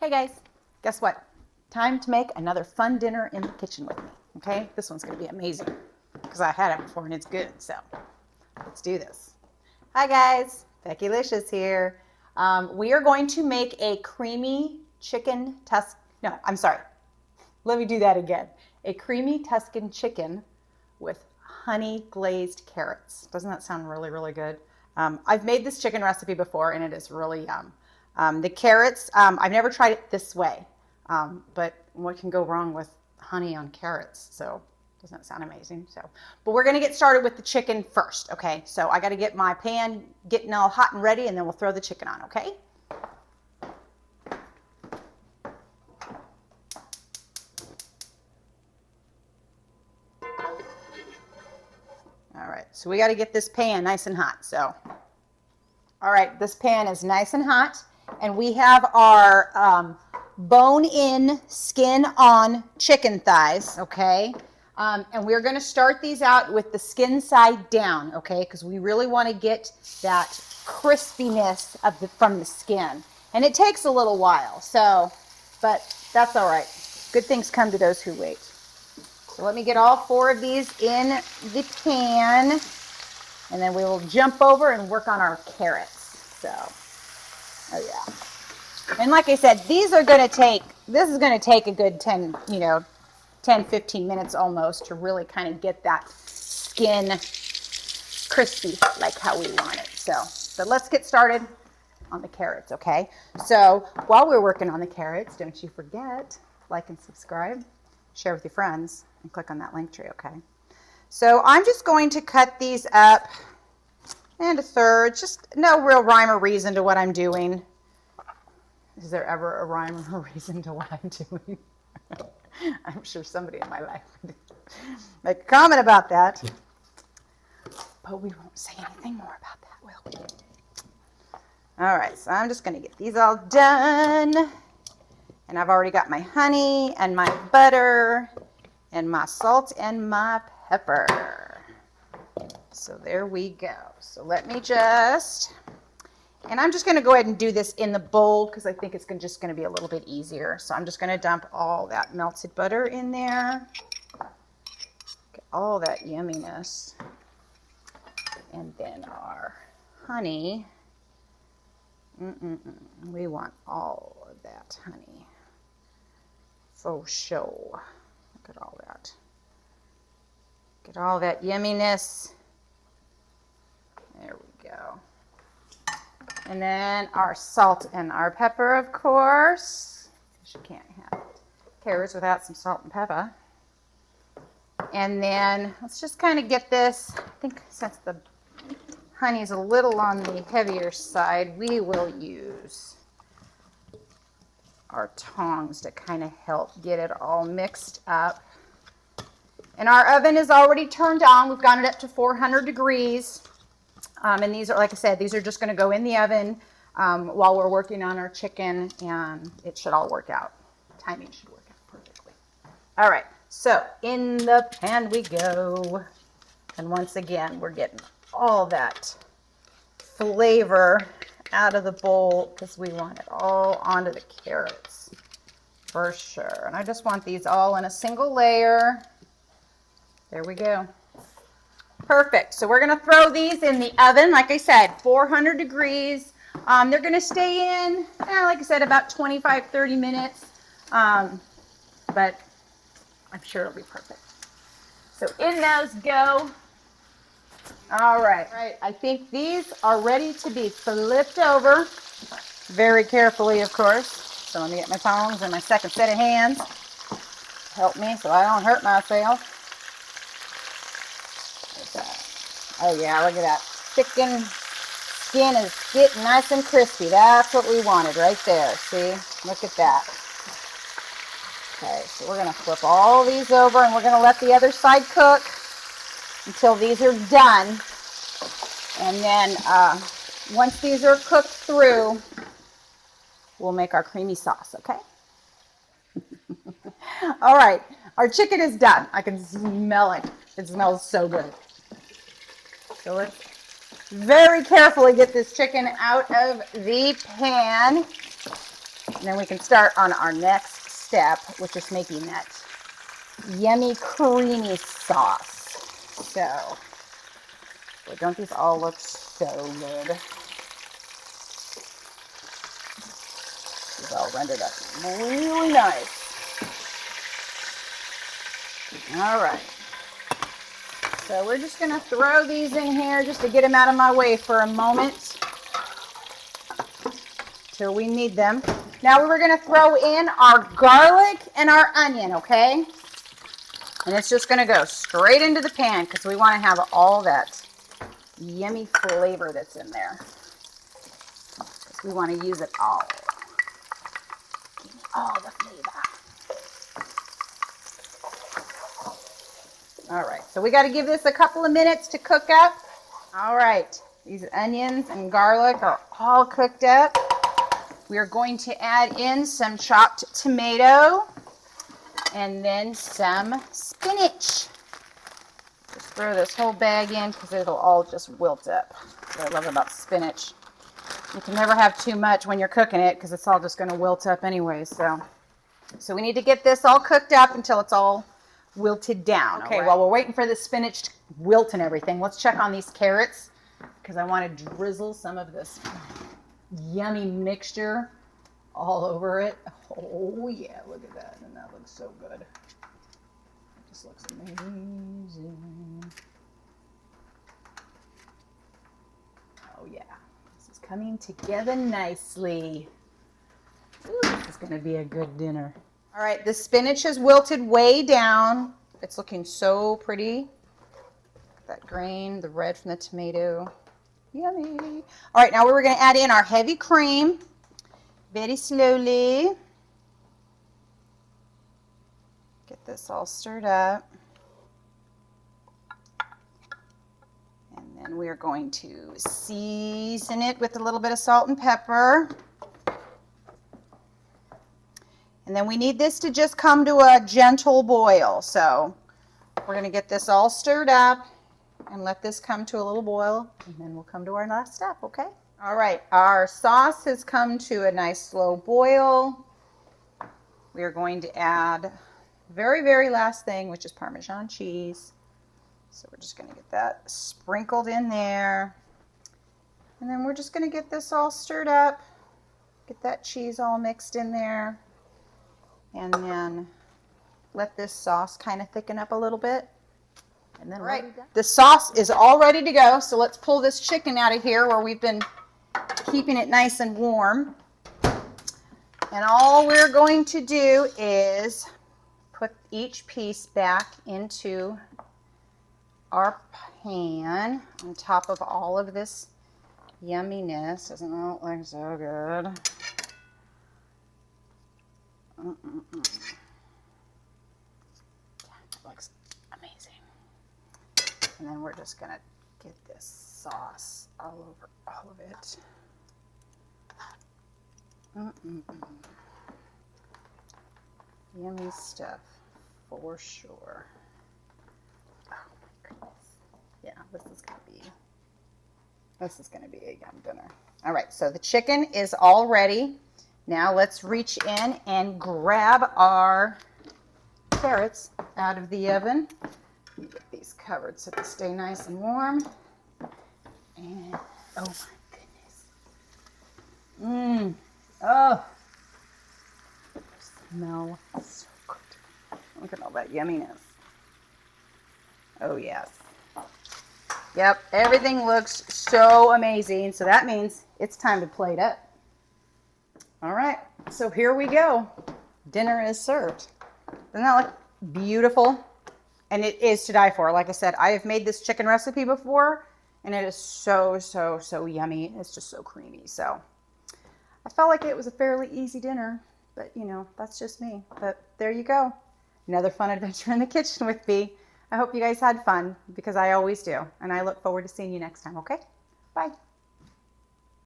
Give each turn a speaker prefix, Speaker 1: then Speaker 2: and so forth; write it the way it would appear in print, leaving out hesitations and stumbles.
Speaker 1: Hey guys, guess what? Time to make another fun dinner in the kitchen with me, okay? This one's gonna be amazing because I had it before and it's good, so let's do this. Hi guys, Becki-licious here. We are going to make a creamy chicken let me do that again. A creamy Tuscan chicken with honey glazed carrots. Doesn't that sound really, really good? I've made this chicken recipe before and it is really yum. The carrots, I've never tried it this way, but what can go wrong with honey on carrots? So doesn't that sound amazing? But we're gonna get started with the chicken first, okay? So I gotta get my pan getting all hot and ready and then we'll throw the chicken on, okay? All right, so we gotta get this pan nice and hot, so. All right, this pan is nice and hot. And we have our bone-in, skin-on chicken thighs, okay? And we're going to start these out with the skin side down, okay? Because we really want to get that crispiness from the skin. And it takes a little while, so, but that's all right. Good things come to those who wait. So let me get all 4 of these in the pan, and then we will jump over and work on our carrots. So. Oh yeah. And like I said, this is going to take a good 10, 15 minutes almost to really kind of get that skin crispy like how we want it. So let's get started on the carrots, okay? So while we're working on the carrots, don't you forget, like and subscribe, share with your friends, and click on that link tree, okay? So I'm just going to cut these up and a third, just no real rhyme or reason to what I'm doing. Is there ever a rhyme or a reason to what I'm doing? I'm sure somebody in my life would make a comment about that. But we won't say anything more about that, will we? All right, so I'm just going to get these all done. And I've already got my honey and my butter and my salt and my pepper. So there we go. So let me and I'm just going to go ahead and do this in the bowl because I think it's just going to be a little bit easier. So I'm just going to dump all that melted butter in there. Get all that yumminess. And then our honey. We want all of that honey. For sure. Look at all that. Get all that yumminess. There we go. And then our salt and our pepper, of course. You can't have carrots without some salt and pepper. And then let's just kind of get this. I think since the honey's a little on the heavier side, we will use our tongs to kind of help get it all mixed up. And our oven is already turned on. We've got it up to 400 degrees. And these are, like I said, these are just going to go in the oven while we're working on our chicken, and it should all work out. Timing should work out perfectly. All right, so in the pan we go. And once again, we're getting all that flavor out of the bowl because we want it all onto the carrots for sure. And I just want these all in a single layer. There we go. Perfect. So we're going to throw these in the oven, like I said, 400 degrees. They're going to stay in, like I said, about 25, 30 minutes. But I'm sure it'll be perfect. So in those go. All right. I think these are ready to be flipped over. Very carefully, of course. So let me get my tongs and my second set of hands. Help me so I don't hurt myself. Oh yeah, look at that. Chicken skin is getting nice and crispy. That's what we wanted right there. See? Look at that. Okay, so we're going to flip all these over and we're going to let the other side cook until these are done. And then once these are cooked through, we'll make our creamy sauce, okay? All right, our chicken is done. I can smell it. It smells so good. So let's very carefully get this chicken out of the pan. And then we can start on our next step, which is making that yummy, creamy sauce. So, boy, don't these all look so good? These all rendered up really nice. All right. So we're just going to throw these in here just to get them out of my way for a moment till we need them. Now we're going to throw in our garlic and our onion, okay? And it's just going to go straight into the pan because we want to have all that yummy flavor that's in there. We want to use it all. Give me all the flavor. All right, so we got to give this a couple of minutes to cook up. All right, these onions and garlic are all cooked up. We are going to add in some chopped tomato and then some spinach. Just throw this whole bag in because it'll all just wilt up. That's what I love about spinach. You can never have too much when you're cooking it because it's all just going to wilt up anyway. So we need to get this all cooked up until it's all wilted down. Okay, while we're waiting for the spinach to wilt and everything, let's check on these carrots because I want to drizzle some of this yummy mixture all over it. Oh yeah, look at that. And that looks so good. It just looks amazing. Oh yeah, this is coming together nicely. Ooh, this is going to be a good dinner. All right, the spinach has wilted way down. It's looking so pretty. That grain, the red from the tomato. Yummy. All right, now we're going to add in our heavy cream very slowly. Get this all stirred up. And then we are going to season it with a little bit of salt and pepper. And then we need this to just come to a gentle boil. So we're going to get this all stirred up and let this come to a little boil. And then we'll come to our last step, okay? All right, our sauce has come to a nice slow boil. We are going to add the very, very last thing, which is Parmesan cheese. So we're just going to get that sprinkled in there. And then we're just going to get this all stirred up. Get that cheese all mixed in there. And then let this sauce kind of thicken up a little bit. And then the sauce is all ready to go. So let's pull this chicken out of here where we've been keeping it nice and warm. And all we're going to do is put each piece back into our pan on top of all of this yumminess. Doesn't that look like so good? That looks amazing. And then we're just going to get this sauce all over all of it. Yummy stuff for sure. Oh my goodness. Yeah, this is going to be a yum dinner. All right, so the chicken is all ready. Now let's reach in and grab our carrots out of the oven. Get these covered so they stay nice and warm. And oh my goodness. Oh, smell so good. Look at all that yumminess. Oh yes. Yep, everything looks so amazing. So that means it's time to plate up. All right, so here we go. Dinner is served. Doesn't that look beautiful? And it is to die for. Like I said, I have made this chicken recipe before, and it is so, so, so yummy. It's just so creamy. So I felt like it was a fairly easy dinner, but you know, that's just me. But there you go. Another fun adventure in the kitchen with me. I hope you guys had fun because I always do. And I look forward to seeing you next time, okay? Bye.